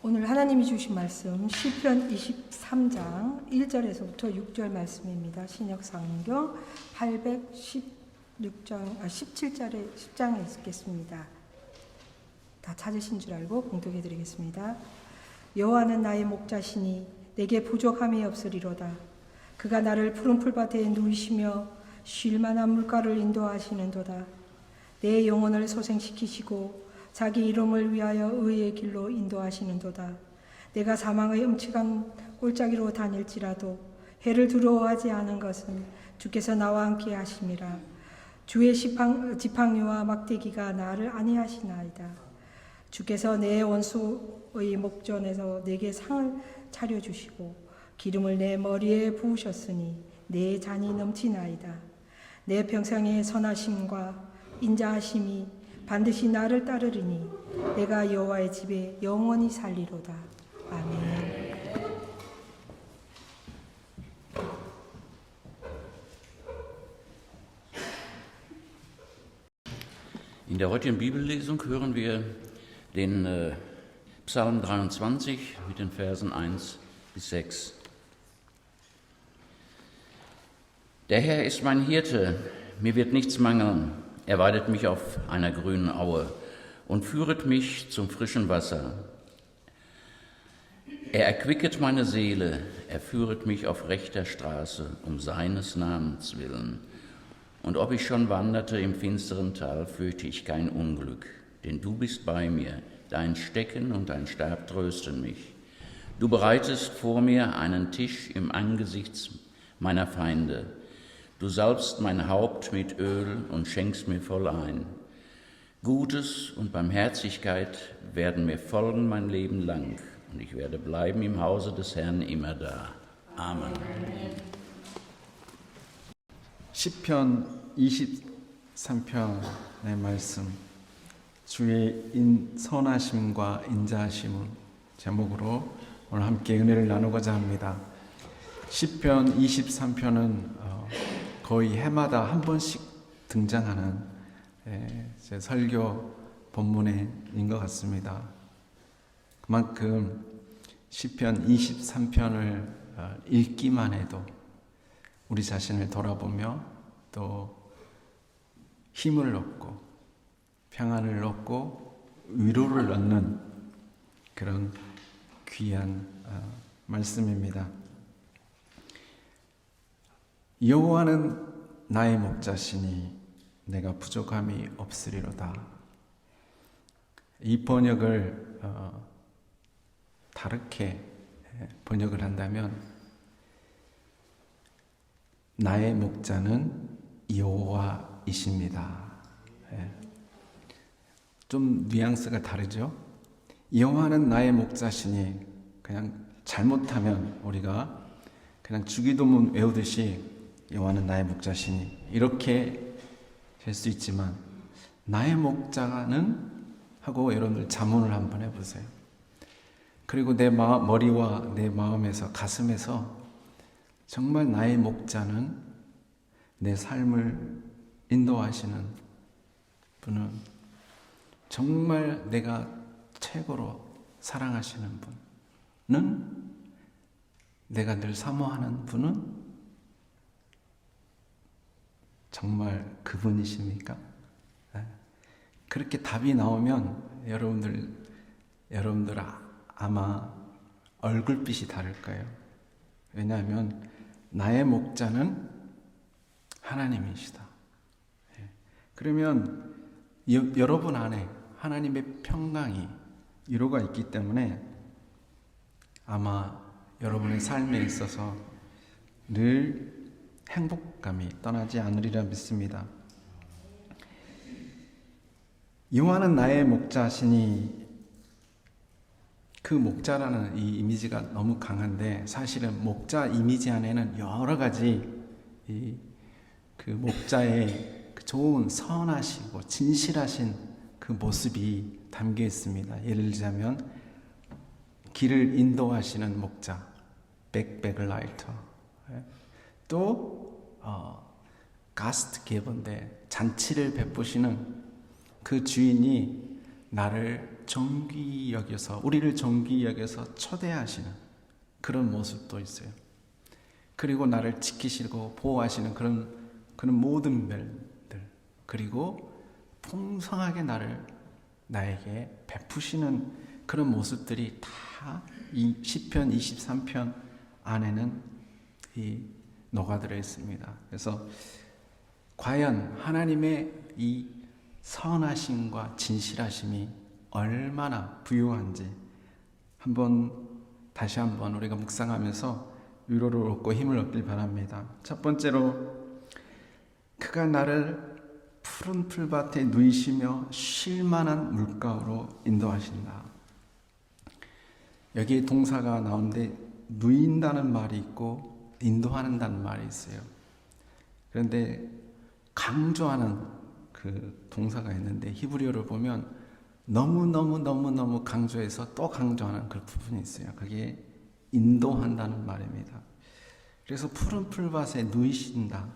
오늘 하나님이 주신 말씀 시편 23장 1절에서부터 6절 말씀입니다. 신약성경 17절에 10장에 있겠습니다. 다 찾으신 줄 알고 봉독해 드리겠습니다. 여호와는 나의 목자시니 내게 부족함이 없으리로다. 그가 나를 푸른 풀밭에 누이시며 쉴 만한 물가를 인도하시는도다. 내 영혼을 소생시키시고 자기 이름을 위하여 의의 길로 인도하시는도다. 내가 사망의 음침한 골짜기로 다닐지라도 해를 두려워하지 않은 것은 주께서 나와 함께 하심이라. 주의 지팡이와 막대기가 나를 안위하시나이다. 주께서 내 원수의 목전에서 내게 상을 차려주시고 기름을 내 머리에 부으셨으니 내 잔이 넘치나이다. 내 평생의 선하심과 인자하심이 반드시 나를 따르리니 내가 여호와의 집에 영원히 살리로다. 아멘. In der heutigen Bibellesung hören wir den Psalm 23 mit den Versen 1 bis 6. Der Herr ist mein Hirte, mir wird nichts mangeln. Er weidet mich auf einer grünen Aue und führet mich zum frischen Wasser. Er erquicket meine Seele, er führet mich auf rechter Straße, um seines Namens willen. Und ob ich schon wanderte im finsteren Tal, fürchte ich kein Unglück, denn du bist bei mir, dein Stecken und dein Stab trösten mich. Du bereitest vor mir einen Tisch im Angesicht meiner Feinde. Du salbst mein Haupt mit Öl und schenkst mir voll ein. Gutes und Barmherzigkeit werden mir folgen mein Leben lang, und ich werde bleiben im Hause des Herrn immer da. Amen. 시편 23편의 말씀, 주의 선하심과 인자하심을 제목으로 오늘 함께 은혜를 나누고자 합니다. 시편 23편은 거의 해마다 한 번씩 등장하는 제 설교 본문인 것 같습니다. 그만큼 시편 23편을 읽기만 해도 우리 자신을 돌아보며 또 힘을 얻고 평안을 얻고 위로를 얻는 그런 귀한 말씀입니다. 여호와는 나의 목자시니 내가 부족함이 없으리로다. 이 번역을 다르게 번역을 한다면 나의 목자는 여호와이십니다. 좀 뉘앙스가 다르죠? 여호와는 나의 목자시니 그냥 잘못하면 우리가 그냥 주기도문 외우듯이 여호와는 나의 목자시니 이렇게 될 수 있지만 나의 목자는 하고 여러분들 자문을 한번 해보세요. 그리고 내 머리와 내 마음에서 가슴에서 정말 나의 목자는 내 삶을 인도하시는 분은 정말 내가 최고로 사랑하시는 분은 내가 늘 사모하는 분은 정말 그분이십니까? 그렇게 답이 나오면 여러분들 아마 얼굴빛이 다를 거예요. 왜냐하면 나의 목자는 하나님이시다. 그러면 여러분 안에 하나님의 평강이 위로가 있기 때문에 아마 여러분의 삶에 있어서 늘 행복감이 떠나지 않으리라 믿습니다. 여호와는 나의 목자시니 그 목자라는 이 이미지가 너무 강한데 사실은 목자 이미지 안에는 여러 가지 그 목자의 그 좋은 선하시고 진실하신 그 모습이 담겨 있습니다. 예를 들자면 길을 인도하시는 목자, 백베글라이터, 또 가스트게버인데 잔치를 베푸시는 그 주인이 나를 정귀 여겨서, 우리를 정귀 여겨서 초대하시는 그런 모습도 있어요. 그리고 나를 지키시고 보호하시는 그런 모든 별들, 그리고 풍성하게 나에게 베푸시는 그런 모습들이 다 이 시편 23편 안에는 녹아들어 있습니다. 그래서 과연 하나님의 이 선하심과 진실하심이 얼마나 부유한지 다시 한번 우리가 묵상하면서 위로를 얻고 힘을 얻길 바랍니다. 첫 번째로, 그가 나를 푸른 풀밭에 누이시며 쉴만한 물가로 인도하신다. 여기에 동사가 나오는데 누인다는 말이 있고 인도한다는 말이 있어요. 그런데 강조하는 그 동사가 있는데 히브리어를 보면 너무 강조해서 또 강조하는 그 부분이 있어요. 그게 인도한다는 말입니다. 그래서 푸른 풀밭에 누이신다.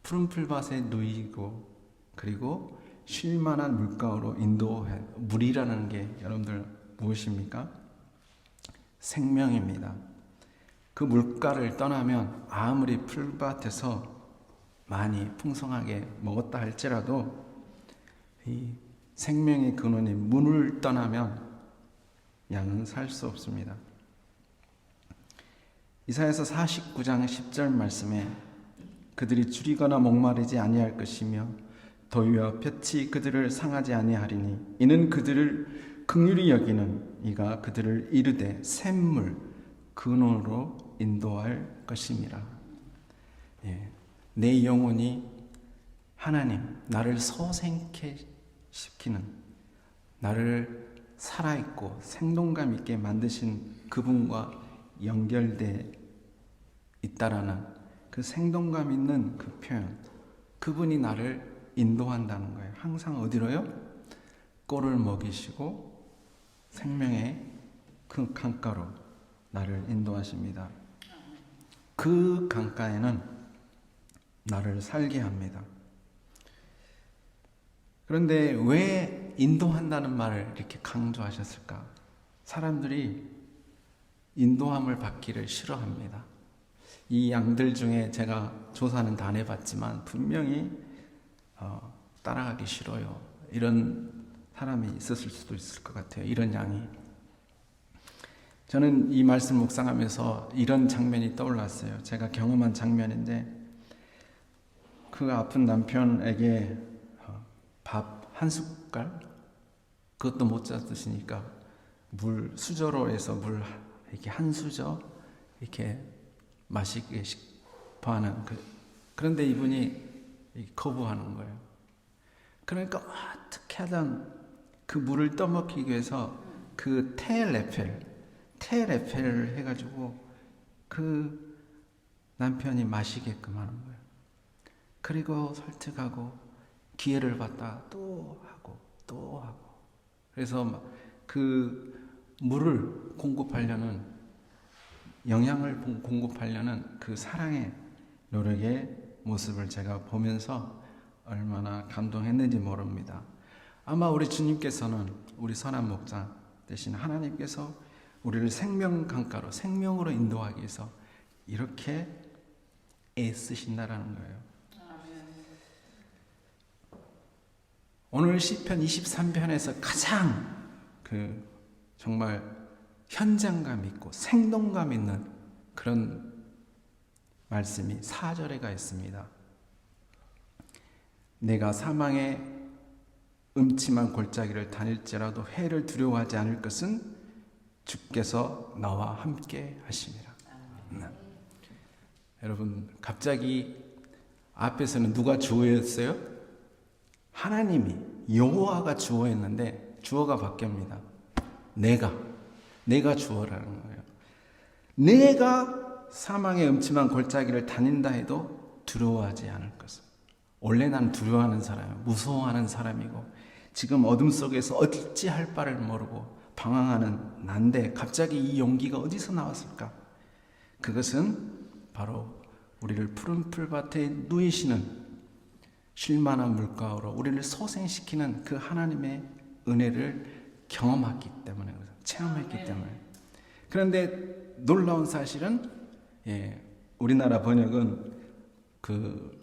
푸른 풀밭에 누이고, 그리고 쉴만한 물가로 인도해. 물이라는 게 여러분들 무엇입니까? 생명입니다. 그 물가를 떠나면 아무리 풀밭에서 많이 풍성하게 먹었다 할지라도 이 생명의 근원인 문을 떠나면 양은 살 수 없습니다. 이사야서 49장 10절 말씀에 그들이 줄이거나 목마르지 아니할 것이며 더위와 볕이 그들을 상하지 아니하리니 이는 그들을 긍휼히 여기는 이가 그들을 이르되 샘물 근원으로 인도할 것임이라. 내 영혼이 하나님, 나를 소생케 시키는, 나를 살아있고 생동감 있게 만드신 그분과 연결돼 있다라는 그 생동감 있는 그 표현, 그분이 나를 인도한다는 거예요. 항상 어디로요? 꼴을 먹이시고 생명의 그 강가로 나를 인도하십니다. 그 강가에는 나를 살게 합니다. 그런데 왜 인도한다는 말을 이렇게 강조하셨을까? 사람들이 인도함을 받기를 싫어합니다. 이 양들 중에 제가 조사는 다 해봤지만 분명히 따라가기 싫어요. 이런 사람이 있었을 수도 있을 것 같아요. 이런 양이. 저는 이 말씀 묵상하면서 이런 장면이 떠올랐어요. 제가 경험한 장면인데, 그 아픈 남편에게 밥 한 숟갈? 그것도 못 드시니까 수저로 해서 물 이렇게 한 수저 이렇게 마시게 싶어 하는 그런데 이분이 거부하는 거예요. 그러니까 어떻게 하든 그 물을 떠먹기 위해서 그 테레펠을 해가지고 그 남편이 마시게끔 하는 거예요. 그리고 설득하고 기회를 받다 또 하고 그래서 그 물을 공급하려는, 영양을 공급하려는 그 사랑의 노력의 모습을 제가 보면서 얼마나 감동했는지 모릅니다. 아마 우리 주님께서는, 우리 선한 목자 대신 하나님께서 우리를 생명 강가로, 생명으로 인도하기 위해서 이렇게 애쓰신다라는 거예요. 오늘 시편 23편에서 가장 정말 현장감 있고 생동감 있는 그런 말씀이 4절에가 있습니다. 내가 사망의 음침한 골짜기를 다닐지라도 해를 두려워하지 않을 것은 주께서 나와 함께 하심이라. 여러분, 갑자기 앞에서는 누가 주어였어요? 하나님이, 여호와가 주어였는데 주어가 바뀝니다. 내가 주어라는 거예요. 내가 사망의 음침한 골짜기를 다닌다 해도 두려워하지 않을 것을. 원래 난 두려워하는 사람이에요. 무서워하는 사람이고 지금 어둠 속에서 어찌할 바를 모르고 방황하는 난데 갑자기 이 용기가 어디서 나왔을까? 그것은 바로 우리를 푸른 풀밭에 누이시는 쉴만한 물가로 우리를 소생시키는 그 하나님의 은혜를 경험했기 때문에, 체험했기 때문에. 그런데 놀라운 사실은 우리나라 번역은 그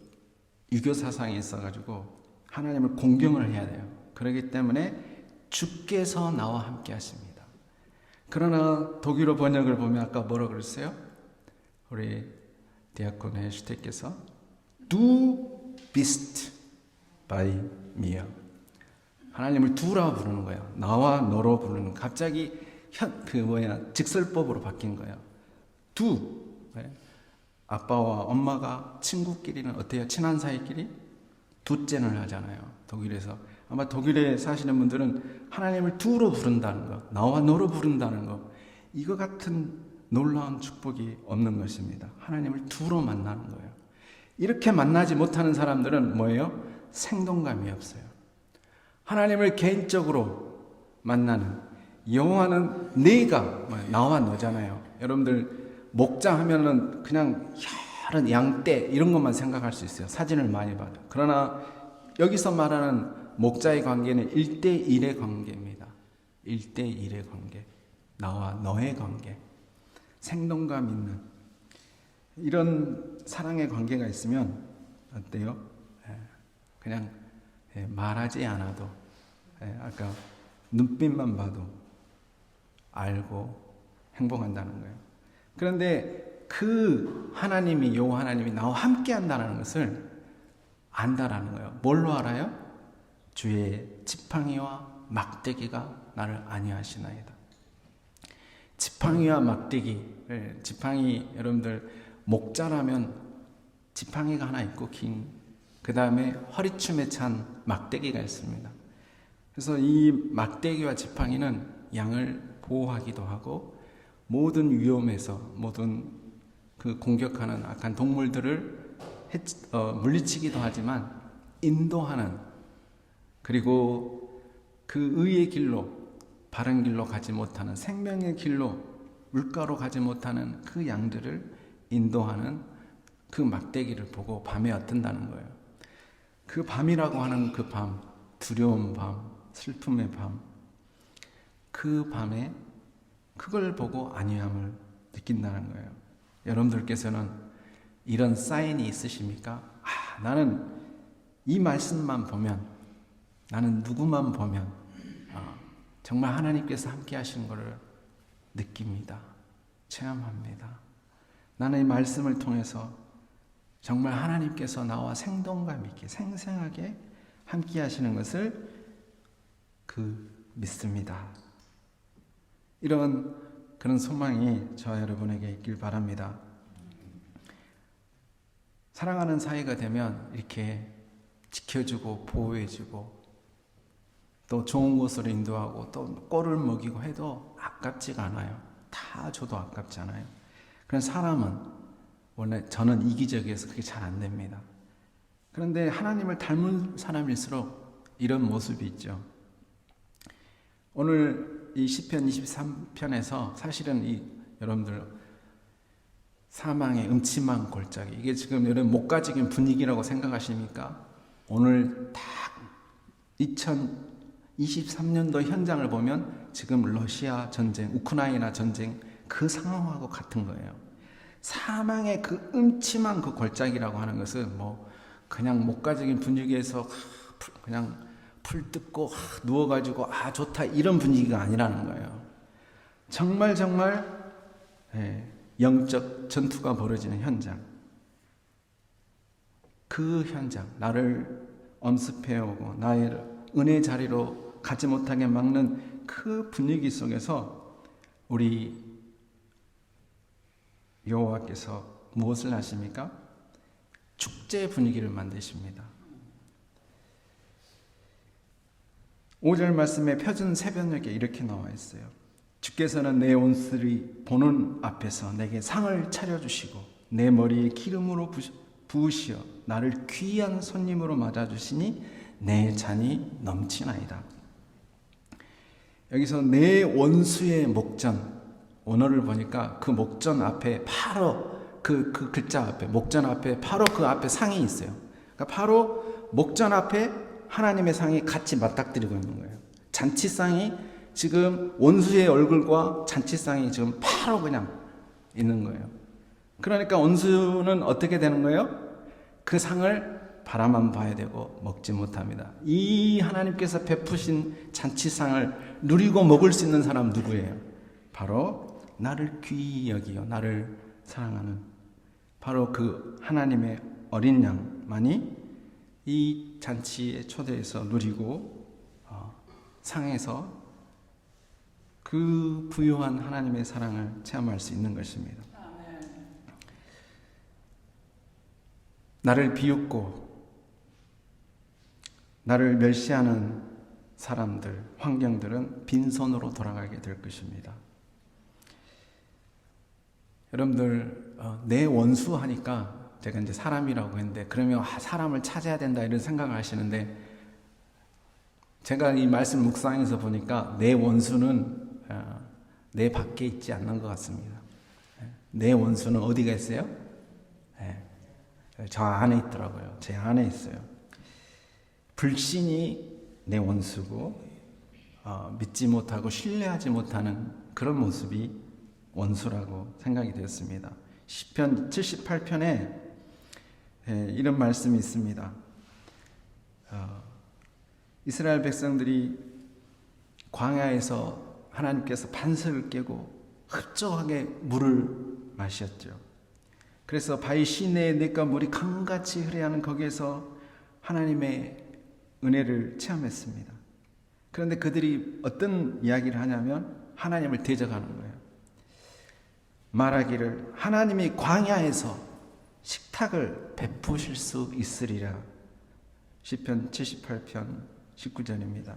유교 사상이 있어가지고 하나님을 공경을 해야 돼요. 그렇기 때문에 주께서 나와 함께 하십니다. 그러나 독일어 번역을 보면 아까 뭐라고 그랬어요? 우리 디아콘 헬슈테께서 Du bist bei mir. 하나님을 두라 부르는 거예요. 나와 너로 부르는. 갑자기 직설법으로 바뀐 거예요. 두. 아빠와 엄마가 친구끼리는 어때요? 친한 사이끼리 두째를 하잖아요. 독일에서. 아마 독일에 사시는 분들은 하나님을 두로 부른다는 거, 나와 너로 부른다는 거, 이거 같은 놀라운 축복이 없는 것입니다. 하나님을 두로 만나는 거예요. 이렇게 만나지 못하는 사람들은 뭐예요? 생동감이 없어요. 하나님을 개인적으로 만나는, 여호와는 내가 나와 너잖아요. 여러분들 목자 하면은 그냥 여러 양떼 이런 것만 생각할 수 있어요. 사진을 많이 봐도. 그러나 여기서 말하는 목자의 관계는 1대1의 관계입니다. 1대1의 관계. 나와 너의 관계. 생동감 있는 이런 사랑의 관계가 있으면 어때요? 그냥 말하지 않아도, 아까 눈빛만 봐도 알고 행복한다는 거예요. 그런데 그 하나님이, 여호와 하나님이 나와 함께 한다는 것을 안다라는 거예요. 뭘로 알아요? 주의 지팡이와 막대기가 나를 안위하시나이다. 지팡이와 막대기. 지팡이, 여러분들 목자라면 지팡이가 하나 있고 긴, 그 다음에 허리춤에 찬 막대기가 있습니다. 그래서 이 막대기와 지팡이는 양을 보호하기도 하고 모든 위험에서, 모든 그 공격하는 악한 동물들을 물리치기도 하지만 인도하는, 그리고 그 의의 길로, 바른 길로 가지 못하는, 생명의 길로, 물가로 가지 못하는 그 양들을 인도하는 그 막대기를 보고 밤에 어떤다는 거예요. 그 밤이라고 하는 그 밤, 두려운 밤, 슬픔의 밤, 그 밤에 그걸 보고 안위함을 느낀다는 거예요. 여러분들께서는 이런 사인이 있으십니까? 나는 이 말씀만 보면, 나는 누구만 보면 정말 하나님께서 함께 하시는 것을 느낍니다. 체험합니다. 나는 이 말씀을 통해서 정말 하나님께서 나와 생동감 있게, 생생하게 함께 하시는 것을 믿습니다. 이런 그런 소망이 저와 여러분에게 있길 바랍니다. 사랑하는 사이가 되면 이렇게 지켜주고 보호해주고 또 좋은 곳으로 인도하고 또 꼴을 먹이고 해도 아깝지가 않아요. 다 줘도 아깝지 않아요. 그런 사람은 원래 저는 이기적이어서 그게 잘 안 됩니다. 그런데 하나님을 닮은 사람일수록 이런 모습이 있죠. 오늘 이 시편 23편에서 사실은 여러분들 사망의 음침한 골짜기, 이게 지금 여러분 목가적인 분위기라고 생각하십니까? 오늘 딱 2023년도 현장을 보면 지금 러시아 전쟁, 우크라이나 전쟁 그 상황하고 같은 거예요. 사망의 그 음침한 그 골짜기라고 하는 것은 그냥 목가적인 분위기에서 그냥 풀 뜯고 누워가지고 좋다 이런 분위기가 아니라는 거예요. 정말 영적 전투가 벌어지는 현장, 그 현장, 나를 엄습해오고 나의 은혜 자리로 가지 못하게 막는 그 분위기 속에서 우리 여호와께서 무엇을 하십니까? 축제 분위기를 만드십니다. 5절 말씀에 표준 새벽녘에 이렇게 나와 있어요. 주께서는 내 온수를 보는 앞에서 내게 상을 차려주시고 내 머리에 기름으로 부으시어 나를 귀한 손님으로 맞아주시니 내 잔이 넘치나이다. 여기서 내 원수의 목전, 원어를 보니까 그 목전 앞에 바로 그 글자 앞에, 목전 앞에 바로 그 앞에 상이 있어요. 그러니까 바로 목전 앞에 하나님의 상이 같이 맞닥뜨리고 있는 거예요. 잔치상이 지금 원수의 얼굴과 잔치상이 지금 바로 그냥 있는 거예요. 그러니까 원수는 어떻게 되는 거예요? 그 상을 바라만 봐야 되고 먹지 못합니다. 이 하나님께서 베푸신 잔치상을 누리고 먹을 수 있는 사람 누구예요? 바로 나를 귀히 여기요, 나를 사랑하는 바로 그 하나님의 어린 양만이 이 잔치에 초대해서 누리고 상에서 그 부유한 하나님의 사랑을 체험할 수 있는 것입니다. 나를 비웃고 나를 멸시하는 사람들, 환경들은 빈손으로 돌아가게 될 것입니다. 여러분들 내 원수 하니까 제가 이제 사람이라고 했는데 그러면 사람을 찾아야 된다 이런 생각을 하시는데 제가 이 말씀 묵상해서 보니까 내 원수는 내 밖에 있지 않는 것 같습니다. 내 원수는 어디가 있어요? 저 안에 있더라고요. 제 안에 있어요. 불신이 내 원수고 믿지 못하고 신뢰하지 못하는 그런 모습이 원수라고 생각이 되었습니다. 시편 78편에 이런 말씀이 있습니다. 이스라엘 백성들이 광야에서 하나님께서 반석을 깨고 흡족하게 물을 마셨죠. 그래서 바위 시내에 냇가 물이 강같이 흐르는 거기에서 하나님의 은혜를 체험했습니다. 그런데 그들이 어떤 이야기를 하냐면 하나님을 대적하는 거예요. 말하기를 하나님이 광야에서 식탁을 베푸실 수 있으리라. 시편 78편 19절입니다.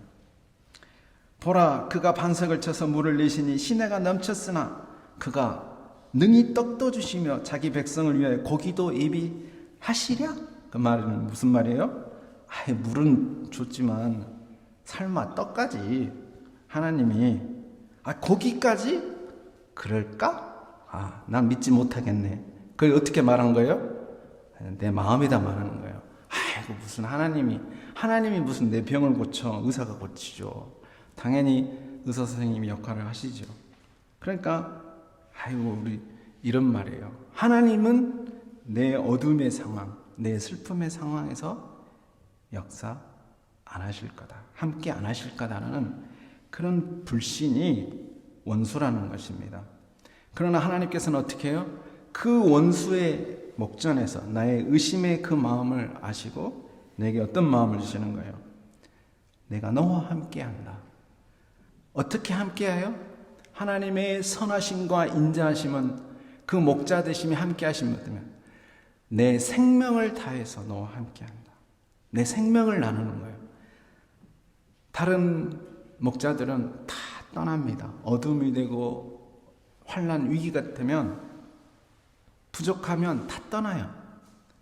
보라, 그가 반석을 쳐서 물을 내시니 시내가 넘쳤으나 그가 능히 떡도 주시며 자기 백성을 위하여 고기도 예비하시랴? 그 말은 무슨 말이에요? 물은 줬지만 설마 떡까지 하나님이 고기까지? 그럴까? 난 믿지 못하겠네. 그걸 어떻게 말한 거예요? 내 마음에다 말하는 거예요. 무슨 하나님이 무슨 내 병을 고쳐 의사가 고치죠. 당연히 의사 선생님이 역할을 하시죠. 그러니까 우리 이런 말이에요. 하나님은 내 어둠의 상황, 내 슬픔의 상황에서 역사 안 하실 거다. 함께 안 하실 거다라는 그런 불신이 원수라는 것입니다. 그러나 하나님께서는 어떻게 해요? 그 원수의 목전에서 나의 의심의 그 마음을 아시고 내게 어떤 마음을 주시는 거예요? 내가 너와 함께 한다. 어떻게 함께해요? 하나님의 선하심과 인자하심은 그 목자 되심이 함께하심이 어떠면 내 생명을 다해서 너와 함께한다. 내 생명을 나누는 거예요. 다른 목자들은 다 떠납니다. 어둠이 되고 환난 위기가 되면 부족하면 다 떠나요.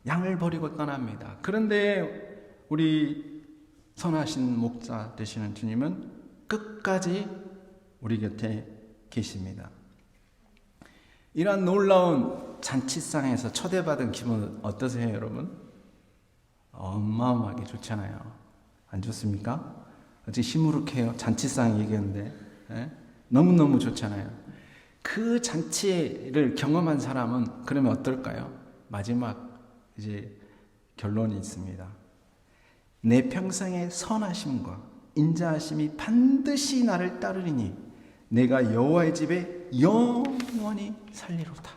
양을 버리고 떠납니다. 그런데 우리 선하신 목자 되시는 주님은 끝까지 우리 곁에 계십니다. 이러한 놀라운 잔치상에서 초대받은 기분은 어떠세요, 여러분? 어마어마하게 좋잖아요. 안 좋습니까? 어제 시무룩해요. 잔치상 얘기했는데 너무너무 좋잖아요. 그 잔치를 경험한 사람은 그러면 어떨까요? 마지막 이제 결론이 있습니다. 내 평생의 선하심과 인자하심이 반드시 나를 따르리니 내가 여호와의 집에 영원히 살리로다.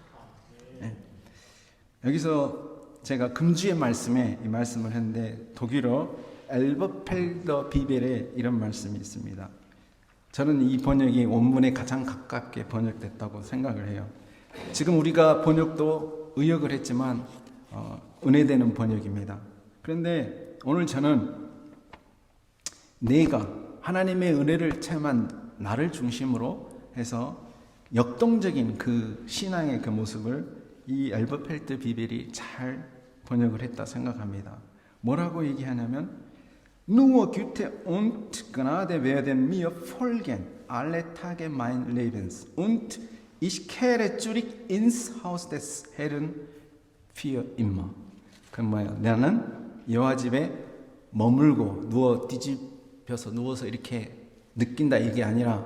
여기서 제가 금주의 말씀에 이 말씀을 했는데 독일어 엘버펠더 비벨에 이런 말씀이 있습니다. 저는 이 번역이 원문에 가장 가깝게 번역됐다고 생각을 해요. 지금 우리가 번역도 의역을 했지만 은혜되는 번역입니다. 그런데 오늘 저는 내가 하나님의 은혜를 체험한 나를 중심으로 해서 역동적인 그 신앙의 그 모습을 이 엘버펠트 비벨이 잘 번역을 했다 생각합니다. 뭐라고 얘기하냐면 Nur Güte und Gnade werden mir folgen alle Tage mein Lebens und ich kehre zurück ins Haus des Herrn für immer. 그 뭐예요? 나는 여호와 집에 머물고 누워서 이렇게 느낀다 이게 아니라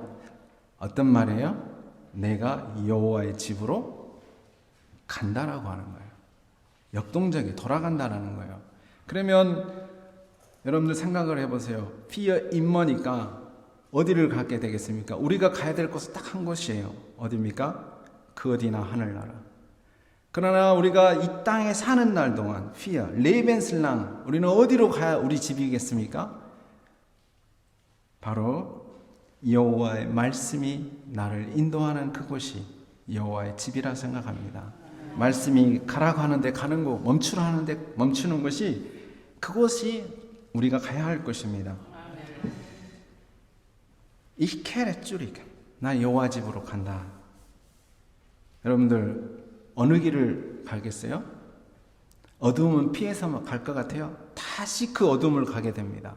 어떤 말이에요? 내가 여호와의 집으로 간다라고 하는 거예요. 역동적이 돌아간다라는 거예요. 그러면 여러분들 생각을 해보세요. fear im머니까 어디를 가게 되겠습니까? 우리가 가야 될 곳은 딱 한 곳이에요. 어디입니까? 그 어디나 하늘나라. 그러나 우리가 이 땅에 사는 날 동안 fear, 레벤슬랑 우리는 어디로 가야 우리 집이겠습니까? 바로 여호와의 말씀이 나를 인도하는 그곳이 여호와의 집이라 생각합니다. 말씀이 가라고 하는데 가는 곳, 멈추라 하는데 멈추는 것이 그곳이 우리가 가야 할 것입니다. Ich kehre zurück. 나 여호와 집으로 간다. 여러분들 어느 길을 가겠어요? 어두움은 피해서 갈 것 같아요? 다시 그 어둠을 가게 됩니다.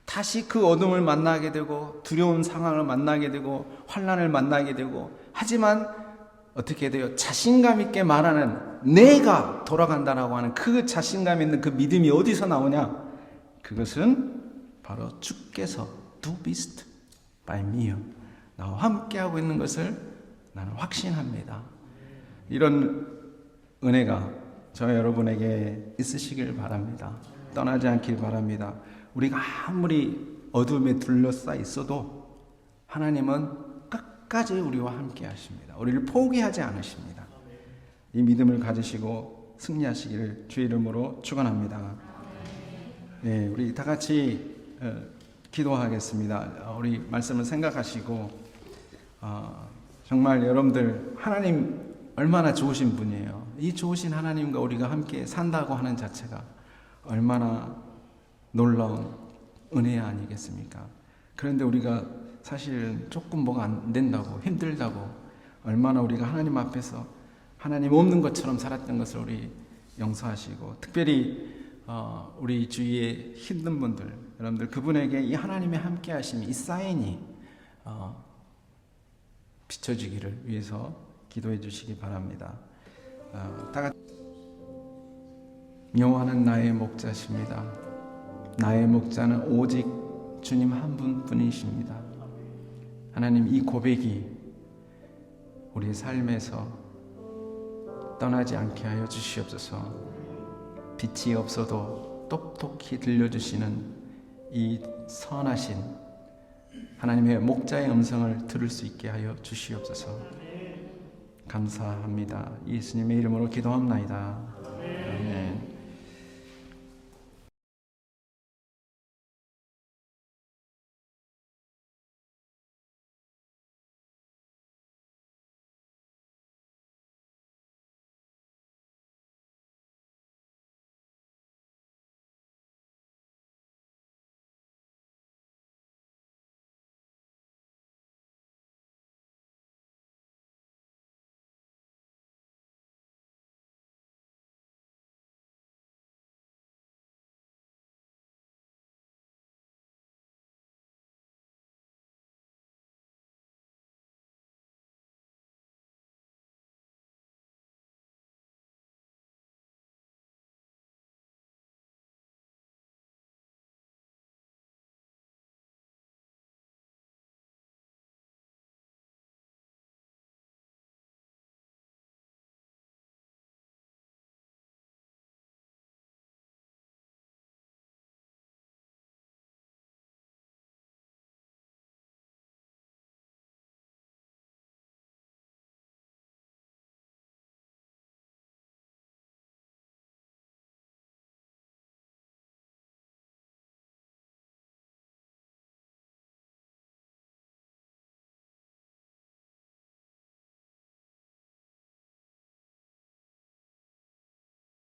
다시 그 어둠을 만나게 되고 두려운 상황을 만나게 되고 환난을 만나게 되고 하지만 어떻게 돼요? 자신감 있게 말하는 내가 돌아간다라고 하는 그 자신감 있는 그 믿음이 어디서 나오냐? 그것은 바로 주께서 Du bist bei mir. 나와 함께하고 있는 것을 나는 확신합니다. 이런 은혜가 저 여러분에게 있으시길 바랍니다. 떠나지 않길 바랍니다. 우리가 아무리 어둠에 둘러싸여 있어도 하나님은 끝까지 우리와 함께 하십니다. 우리를 포기하지 않으십니다. 이 믿음을 가지시고 승리하시기를 주의 이름으로 축원합니다. 네, 우리 다 같이 기도하겠습니다. 우리 말씀을 생각하시고 정말 여러분들 하나님 얼마나 좋으신 분이에요. 이 좋으신 하나님과 우리가 함께 산다고 하는 자체가 얼마나 놀라운 은혜 아니겠습니까? 그런데 우리가 사실은 조금 뭐가 안 된다고 힘들다고 얼마나 우리가 하나님 앞에서 하나님 없는 것처럼 살았던 것을 우리 용서하시고 특별히 우리 주위에 힘든 분들 여러분들 그분에게 이 하나님의 함께 하심이 이 사인이 비춰지기를 위해서 기도해 주시기 바랍니다. 다 같이 여호와는 나의 목자십니다. 나의 목자는 오직 주님 한 분뿐이십니다. 하나님 이 고백이 우리의 삶에서 떠나지 않게 하여 주시옵소서. 빛이 없어도 똑똑히 들려주시는 이 선하신 하나님의 목자의 음성을 들을 수 있게 하여 주시옵소서. 감사합니다. 예수님의 이름으로 기도합나이다.